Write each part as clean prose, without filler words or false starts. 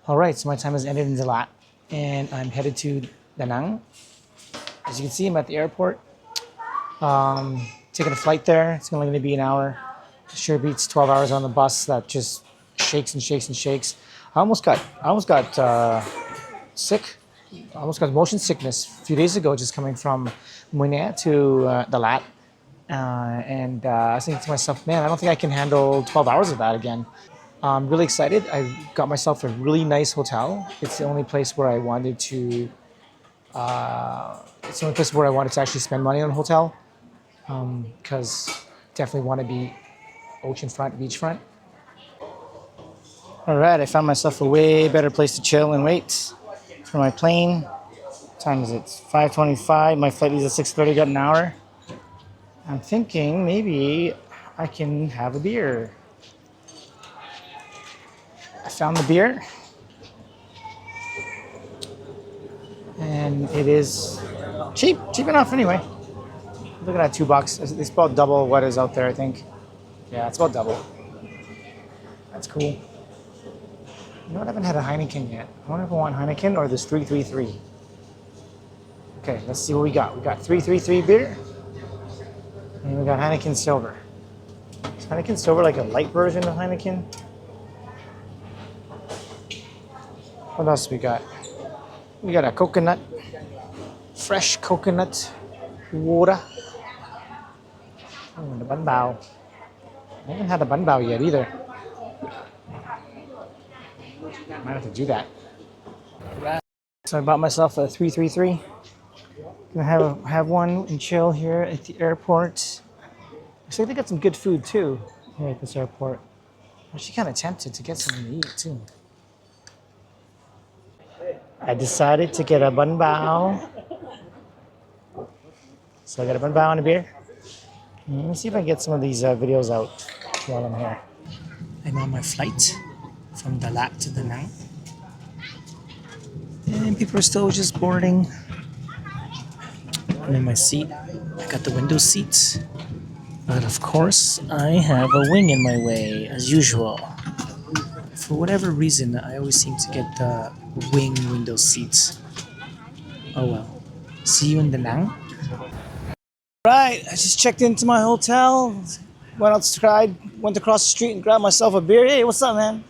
All right, so my time has ended in Dalat, and I'm headed to Da Nang. As you can see, I'm at the airport. Taking a flight there. It's only going to be an hour. Sure beats 12 hours on the bus that just shakes and shakes and shakes. I almost got sick. I almost got motion sickness a few days ago, just coming from Muine to Dalat. I was thinking to myself, man, I don't think I can handle 12 hours of that again. I'm really excited. I got myself a really nice hotel. It's the only place where I wanted to. It's the only place where I wanted to actually spend money on a hotel, because definitely want to be oceanfront, beachfront. All right, I found myself a way better place to chill and wait for my plane. What time is it? 5:25. My flight leaves at 6:30. Got an hour. I'm thinking maybe I can have a beer. I found the beer, and it is cheap enough anyway. Look at that, $2. It's about double what is out there, I think. Yeah, it's about double. That's cool. You know what? I haven't had a Heineken yet. I wonder if I want Heineken or this 333. Okay, let's see what we got. We got 333 beer, and we got Heineken Silver. Is Heineken Silver like a light version of Heineken? What else we got? We got a coconut, fresh coconut water. Oh, the bun bao. I haven't had a bun bao yet either. Might have to do that. Right. So I bought myself a 333. Gonna have one and chill here at the airport. Looks like they got some good food too here at this airport. I'm actually kind of tempted to get something to eat too. I decided to get a bun bao. So I got a bun bao and a beer. Let me see if I can get some of these videos out while I'm here. I'm on my flight from Dalat to Da Nang. And people are still just boarding. I'm in my seat. I got the window seats. But of course, I have a wing in my way, as usual. For whatever reason, I always seem to get the wing window seats. Oh well. See you in Da Nang. Right, I just checked into my hotel. Went outside, went across the street and grabbed myself a beer. Hey, what's up, man?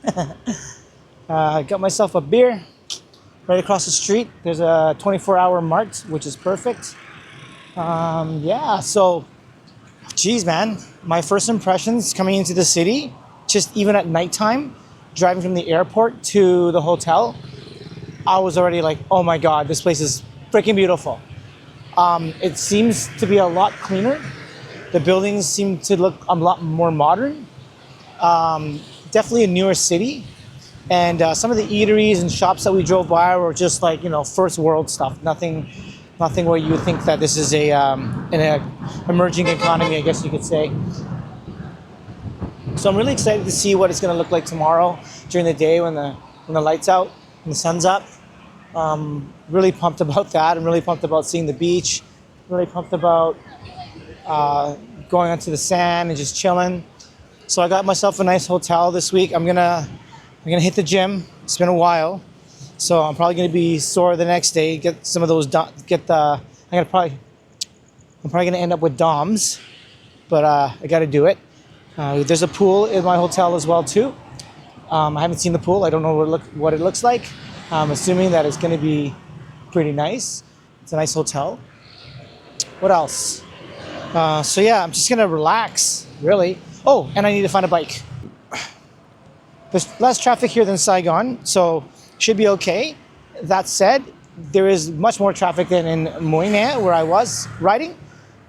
Got myself a beer right across the street. There's a 24-hour mart, which is perfect. Yeah, so, geez, man, my first impressions coming into the city, just even at nighttime, driving from the airport to the hotel, I was already like, oh my God, this place is freaking beautiful. It seems to be a lot cleaner. The buildings seem to look a lot more modern. Definitely a newer city. And some of the eateries and shops that we drove by were just like, first world stuff. Nothing where you would think that this is an emerging economy, I guess you could say. So I'm really excited to see what it's going to look like tomorrow during the day when the light's out and the sun's up. Really pumped about that. I'm really pumped about seeing the beach. Really pumped about going onto the sand and just chilling. So I got myself a nice hotel this week. I'm gonna hit the gym. It's been a while, so I'm probably gonna be sore the next day. Get some of those. I'm probably gonna end up with DOMs, but I got to do it. There's a pool in my hotel as well too. I haven't seen the pool. I don't know what it looks like. I'm assuming that it's gonna be pretty nice. It's a nice hotel. What else? So yeah, I'm just gonna relax, really. Oh, and I need to find a bike. There's less traffic here than Saigon, so should be okay. That said, there is much more traffic than in Muine, where I was riding,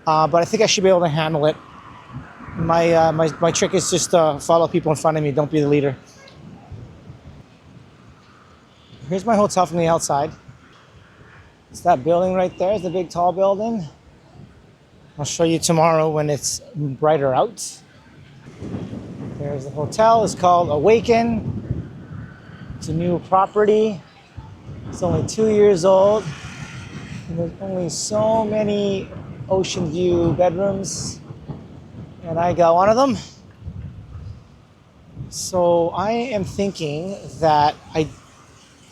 but I think I should be able to handle it. My trick is just follow people in front of me, don't be the leader. Here's my hotel from the outside. It's that building right there, it's the big tall building. I'll show you tomorrow when it's brighter out. There's the hotel. It's called Awaken. It's a new property. It's only 2 years old. And there's only so many ocean view bedrooms. And I got one of them. So I am thinking that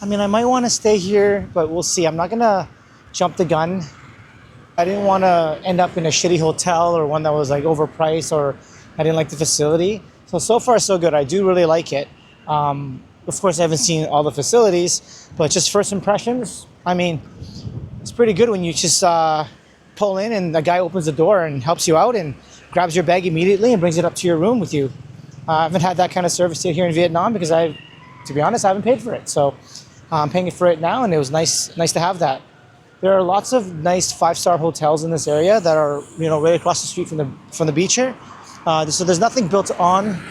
I mean, I might want to stay here, but we'll see. I'm not gonna jump the gun. I didn't want to end up in a shitty hotel or one that was like overpriced, or I didn't like the facility. So far so good. I do really like it. Of course, I haven't seen all the facilities, but just first impressions. I mean, it's pretty good when you just pull in and the guy opens the door and helps you out and grabs your bag immediately and brings it up to your room with you. I haven't had that kind of service here in Vietnam because to be honest, I haven't paid for it. So I'm paying for it now, and it was nice to have that. There are lots of nice five-star hotels in this area that are, right across the street from the beach here. So there's nothing built on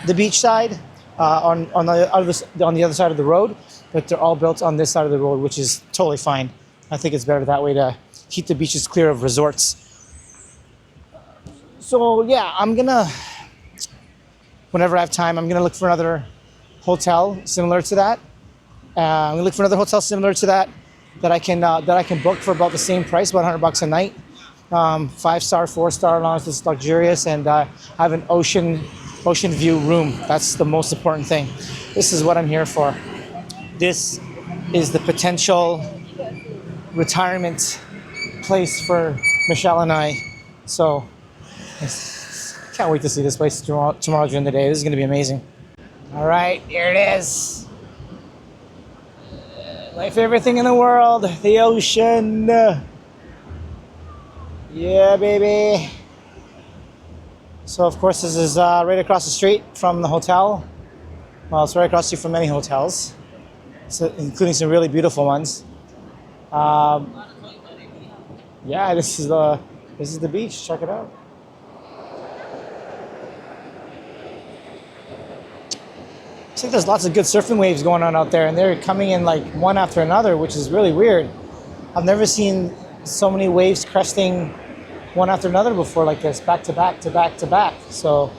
the beach side, on the other side of the road, but they're all built on this side of the road, which is totally fine. I think it's better that way to keep the beaches clear of resorts. So yeah, whenever I have time, I'm gonna look for another hotel similar to that. I'm gonna look for another hotel similar to that I can book for about the same price, about $100 a night. 5-star, 4-star, as long as it's luxurious, and have an ocean view room. That's the most important thing. This is what I'm here for. This is the potential retirement place for Michelle and I. So can't wait to see this place tomorrow during the day. This is going to be amazing. All right, here it is. My favorite thing in the world, the ocean. Yeah, baby. So, of course, this is right across the street from the hotel. Well, it's right across the street from many hotels, so, including some really beautiful ones. Yeah, this is the beach. Check it out. Looks like there's lots of good surfing waves going on out there, and they're coming in like one after another, which is really weird. I've never seen so many waves cresting one after another before like this, back to back to back to back. So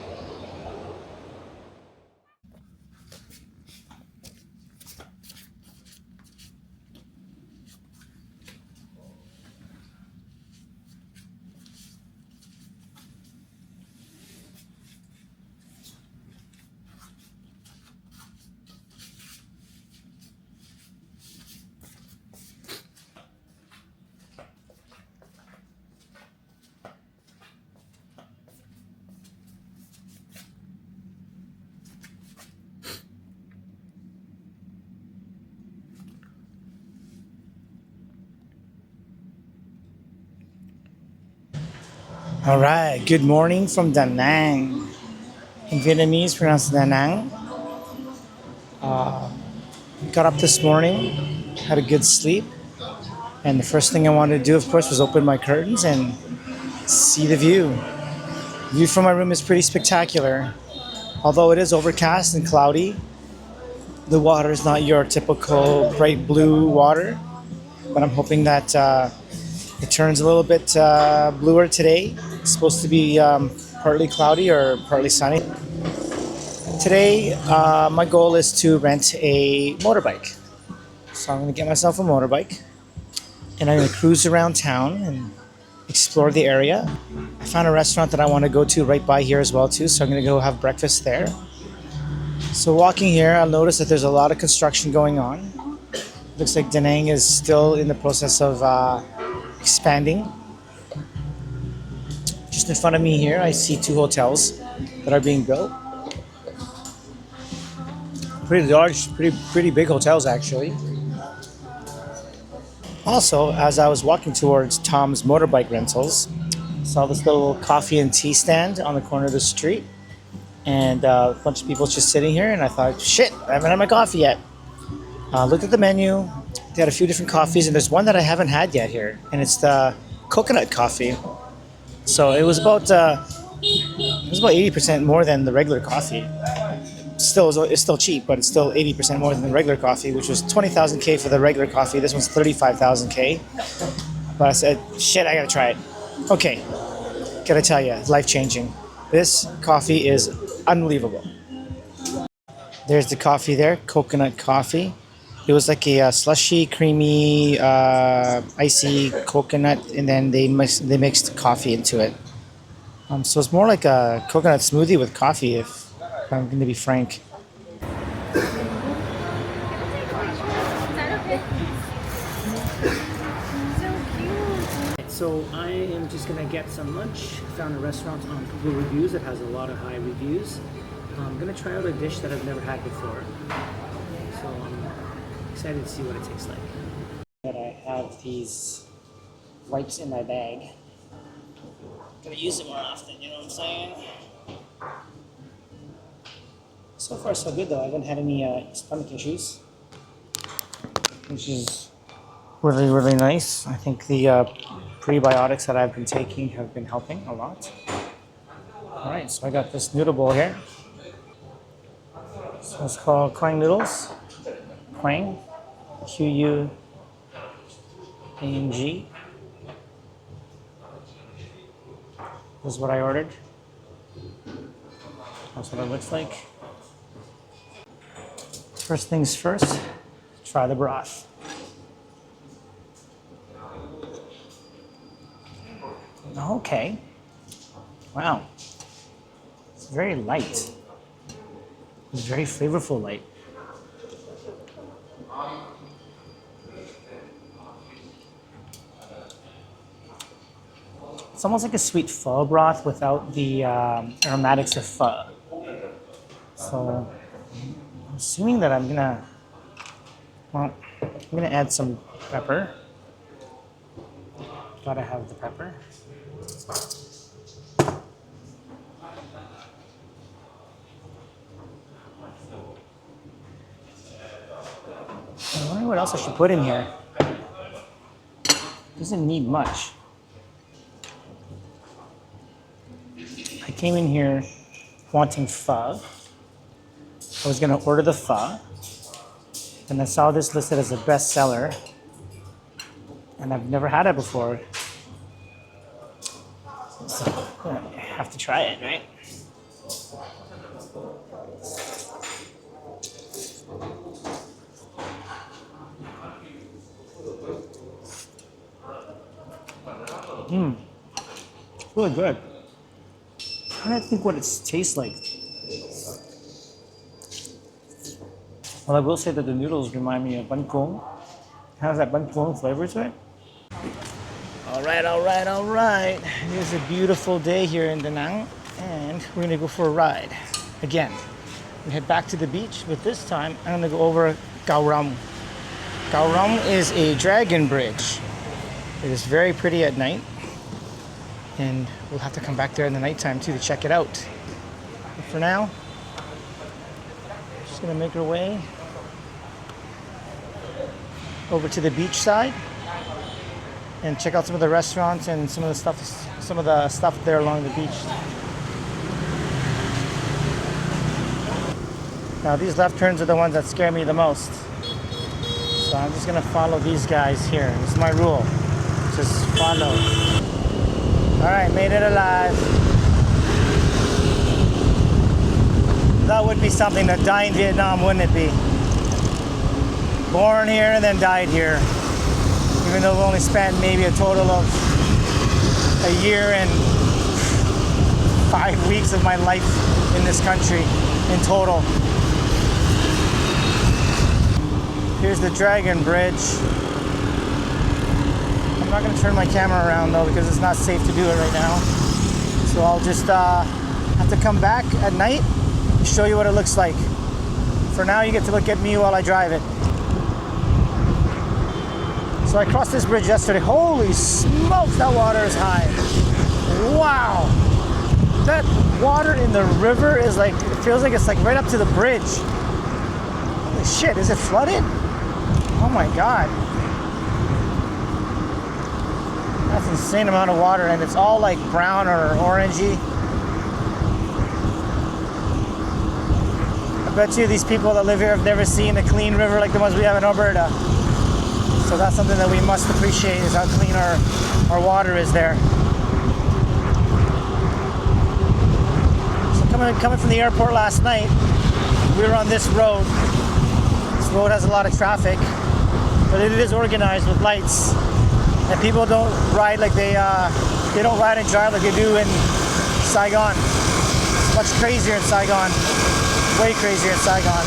all right, good morning from Da Nang. In Vietnamese, pronounced Da Nang. Got up this morning, had a good sleep, and the first thing I wanted to do, of course, was open my curtains and see the view. View from my room is pretty spectacular. Although it is overcast and cloudy, the water is not your typical bright blue water, but I'm hoping that it turns a little bit bluer today. It's supposed to be partly cloudy or partly sunny. Today, my goal is to rent a motorbike. So I'm going to get myself a motorbike, and I'm going to cruise around town and explore the area. I found a restaurant that I want to go to right by here as well too, so I'm going to go have breakfast there. So walking here, I'll notice that there's a lot of construction going on. Looks like Da Nang is still in the process of expanding. Just in front of me here, I see 2 hotels that are being built. Pretty large, pretty big hotels actually. Also, as I was walking towards Tom's Motorbike Rentals, saw this little coffee and tea stand on the corner of the street, and a bunch of people just sitting here, and I thought, shit, I haven't had my coffee yet. Looked at the menu. They had a few different coffees, and there's one that I haven't had yet here, and it's the coconut coffee. So it was about 80% more than the regular coffee. It's still cheap, but it's still 80% more than the regular coffee, which was 20,000 K for the regular coffee. This one's 35,000 K. But I said, shit, I gotta try it. Okay, gotta tell you, life changing. This coffee is unbelievable. There's the coffee there, coconut coffee. It was like a slushy, creamy, icy coconut, and then they mixed coffee into it. So it's more like a coconut smoothie with coffee, if I'm going to be frank. So I am just gonna get some lunch. Found a restaurant on Google Reviews that has a lot of high reviews. I'm gonna try out a dish that I've never had before. So I'm excited to see what it tastes like. That I have these wipes in my bag. Gonna use it more often, you know what I'm saying? So far so good though. I haven't had any stomach issues, which is really, really nice. I think the prebiotics that I've been taking have been helping a lot. All right, so I got this noodle bowl here. So it's called Quang Noodles. Quang, Quang. This is what I ordered. That's what it looks like. First things first, try the broth. Okay. Wow. It's very light. It's very flavorful light. It's almost like a sweet pho broth without the aromatics of pho. So I'm assuming that I'm gonna add some pepper. Gotta have the pepper. I wonder what else I should put in here. Doesn't need much. I came in here wanting pho. I was gonna order the pho, and I saw this listed as a bestseller, and I've never had it before. So I have to try it, right? Really good. I'm trying to think what it tastes like. Well, I will say that the noodles remind me of banh cuong. It has that banh cuong flavor to it. All right, all right, all right. It is a beautiful day here in Da Nang, and we're gonna go for a ride again. We head back to the beach, but this time I'm gonna go over Khao Ram. Khao Ram is a dragon bridge. It is very pretty at night, and we'll have to come back there in the nighttime too to check it out. But for now, just gonna make our way over to the beach side and check out some of the restaurants and some of the stuff there along the beach. Now these left turns are the ones that scare me the most. So I'm just gonna follow these guys here. This is my rule. Just follow. All right, made it alive. That would be something to die in Vietnam, wouldn't it be? Born here and then died here. Even though we only spent maybe a total of a year and 5 weeks of my life in this country in total. Here's the Dragon Bridge. I'm not going to turn my camera around though because it's not safe to do it right now. So I'll just have to come back at night and show you what it looks like. For now, you get to look at me while I drive it. So I crossed this bridge yesterday. Holy smokes, that water is high. Wow. That water in the river is like, it feels like it's like right up to the bridge. Holy shit, is it flooded? Oh my God. That's an insane amount of water, and it's all like brown or orangey. I bet you these people that live here have never seen a clean river like the ones we have in Alberta. So that's something that we must appreciate, is how clean our water is there. So coming from the airport last night, we were on this road. This road has a lot of traffic, but it is organized with lights. And people don't ride like they don't ride and drive like they do in Saigon. It's much crazier in Saigon. Way crazier in Saigon.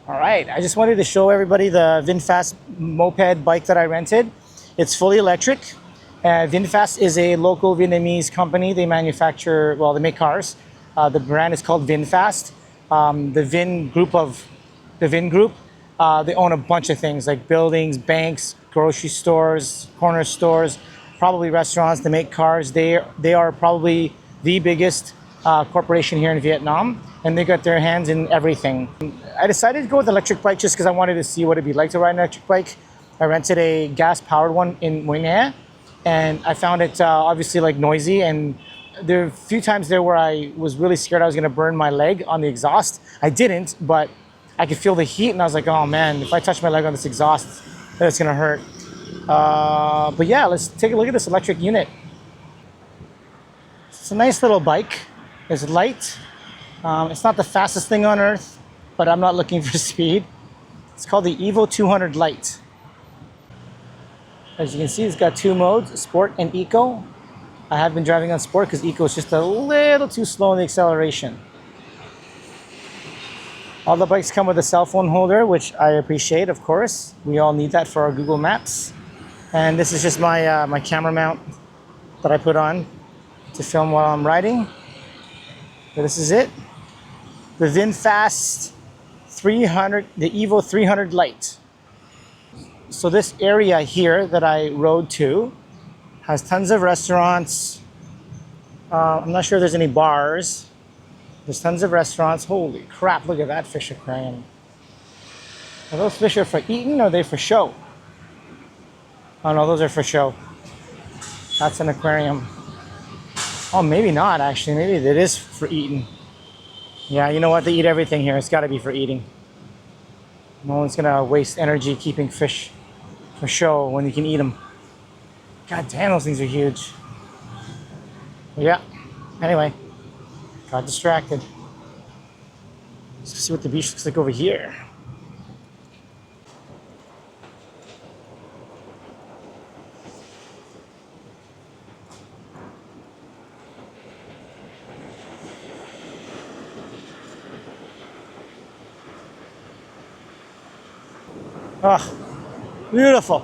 All right, I just wanted to show everybody the VinFast moped bike that I rented. It's fully electric, VinFast is a local Vietnamese company. They manufacture, well, they make cars. The brand is called VinFast. The Vin Group, they own a bunch of things like buildings, banks, grocery stores, corner stores, probably restaurants. They make cars. They are probably the biggest corporation here in Vietnam, and they got their hands in everything. I decided to go with electric bike just because I wanted to see what it'd be like to ride an electric bike. I rented a gas-powered one in Mui Ne, and I found it obviously like noisy, and there were a few times there where I was really scared I was going to burn my leg on the exhaust. I didn't, but I could feel the heat, and I was like, oh man, if I touch my leg on this exhaust, it's going to hurt. But yeah, let's take a look at this electric unit. It's a nice little bike. It's light. It's not the fastest thing on earth, but I'm not looking for speed. It's called the Evo 200 Lite. As you can see, it's got two modes, Sport and Eco. I have been driving on Sport because Eco is just a little too slow in the acceleration. All the bikes come with a cell phone holder, which I appreciate, of course. We all need that for our Google Maps. And this is just my my camera mount that I put on to film while I'm riding. But this is it. The VinFast 300, the Evo 300 Lite. So this area here that I rode to has tons of restaurants. I'm not sure if there's any bars. There's tons of restaurants. Holy crap, look at that fish aquarium. Are those fish are for eating or are they for show? Oh no, those are for show. That's an aquarium. Oh, maybe not actually. Maybe it is for eating. Yeah, you know what? They eat everything here. It's got to be for eating. No one's going to waste energy keeping fish for show when you can eat them. God damn, those things are huge. Yeah. Anyway, got distracted. Let's see what the beach looks like over here. Oh, beautiful.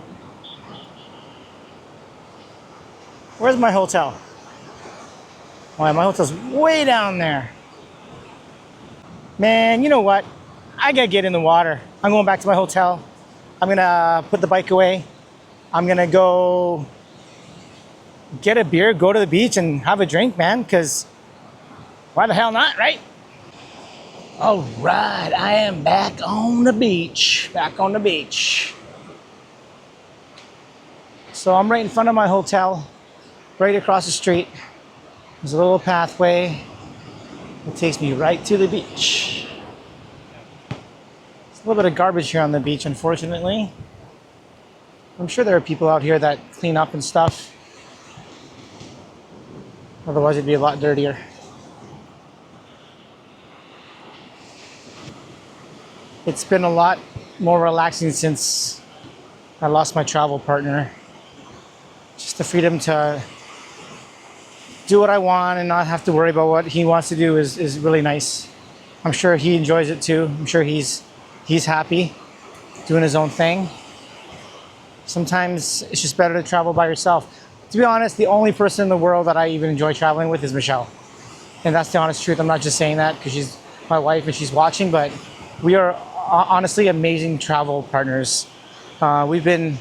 Where's my hotel? Oh, yeah, my hotel's way down there. Man, you know what? I gotta get in the water. I'm going back to my hotel. I'm gonna put the bike away. I'm gonna go get a beer, go to the beach and have a drink, man, because why the hell not, right? All right, I am back on the beach. Back on the beach. So I'm right in front of my hotel, right across the street. There's a little pathway that takes me right to the beach. There's a little bit of garbage here on the beach, unfortunately. I'm sure there are people out here that clean up and stuff. Otherwise, it'd be a lot dirtier. It's been a lot more relaxing since I lost my travel partner. Just the freedom to do what I want and not have to worry about what he wants to do is really nice. I'm sure he enjoys it too. I'm sure he's happy doing his own thing. Sometimes it's just better to travel by yourself. To be honest, the only person in the world that I even enjoy traveling with is Michelle. And that's the honest truth. I'm not just saying that because she's my wife and she's watching, but we are honestly amazing travel partners. We've been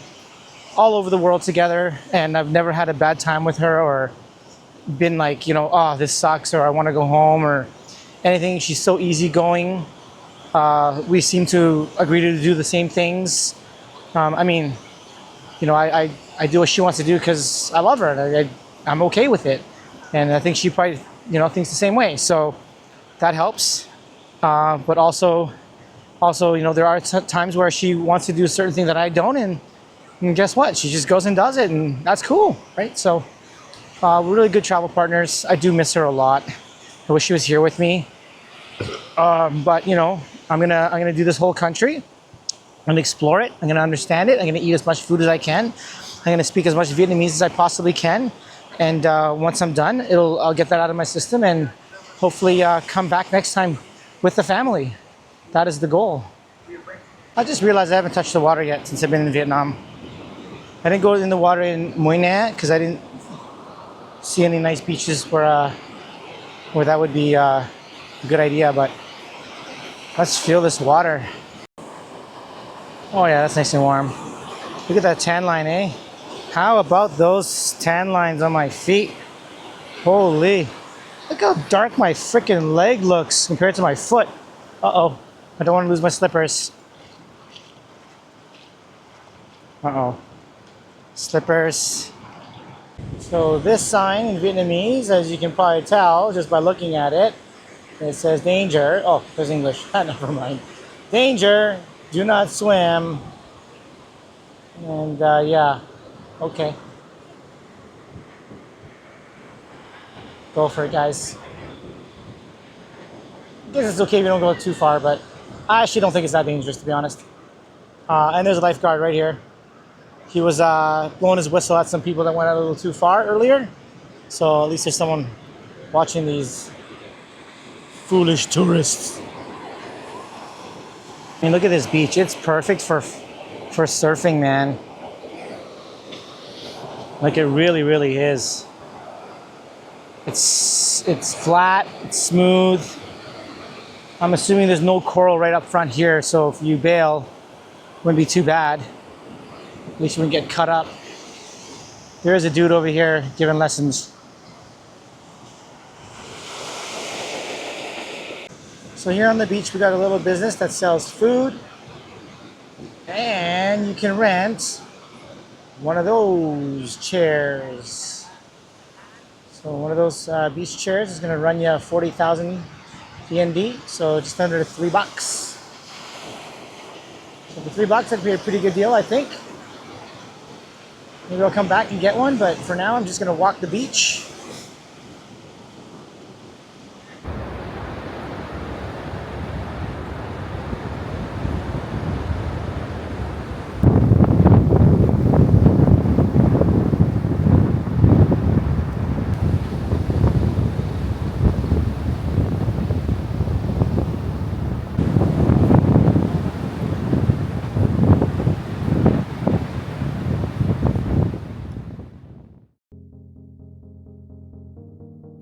all over the world together and I've never had a bad time with her or been like, you know, oh, this sucks or I want to go home or anything. She's so easygoing. We seem to agree to do the same things. I mean, you know, I do what she wants to do because I love her and I'm okay with it. And I think she probably, you know, thinks the same way. So that helps. But also, you know, there are times where she wants to do a certain thing that I don't, and guess what? She just goes and does it, and that's cool, right? So we're really good travel partners. I do miss her a lot. I wish she was here with me. But you know, I'm gonna do this whole country. I'm gonna explore it. I'm gonna understand it. I'm gonna eat as much food as I can. I'm gonna speak as much Vietnamese as I possibly can. And once I'm done, I'll get that out of my system and hopefully come back next time with the family. That is the goal. I just realized I haven't touched the water yet since I've been in Vietnam. I didn't go in the water in Moi Nam because I didn't see any nice beaches where that would be a good idea. But let's feel this water. Oh yeah, that's nice and warm. Look at that tan line, eh? How about those tan lines on my feet? Holy. Look how dark my freaking leg looks compared to my foot. Uh-oh. I don't want to lose my slippers. Uh-oh. Slippers. So this sign in Vietnamese, as you can probably tell just by looking at it, it says danger. Oh, there's English. Never mind. Danger. Do not swim. And yeah. Okay. Go for it, guys. I guess it's okay if you don't go too far, but I actually don't think it's that dangerous, to be honest. And there's a lifeguard right here. He was blowing his whistle at some people that went out a little too far earlier. So at least there's someone watching these foolish tourists. I mean, look at this beach. It's perfect for surfing, man. Like it really, really is. It's flat, it's smooth. I'm assuming there's no coral right up front here, so if you bail, it wouldn't be too bad. At least you wouldn't get cut up. There is a dude over here giving lessons. So here on the beach, we got a little business that sells food, and you can rent one of those chairs. So one of those beach chairs is going to run you 40,000 TND, so just under $3. So for $3, that'd be a pretty good deal, I think. Maybe I'll come back and get one, but for now, I'm just going to walk the beach.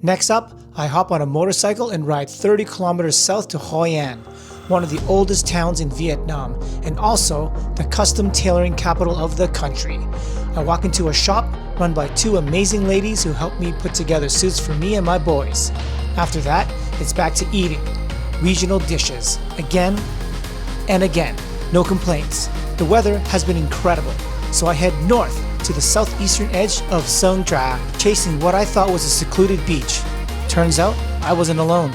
Next up, I hop on a motorcycle and ride 30 kilometers south to Hoi An, one of the oldest towns in Vietnam, and also the custom tailoring capital of the country. I walk into a shop run by two amazing ladies who help me put together suits for me and my boys. After that, it's back to eating. Regional dishes, again and again. No complaints. The weather has been incredible, so I head north to the southeastern edge of Song Tra, chasing what I thought was a secluded beach. Turns out, I wasn't alone.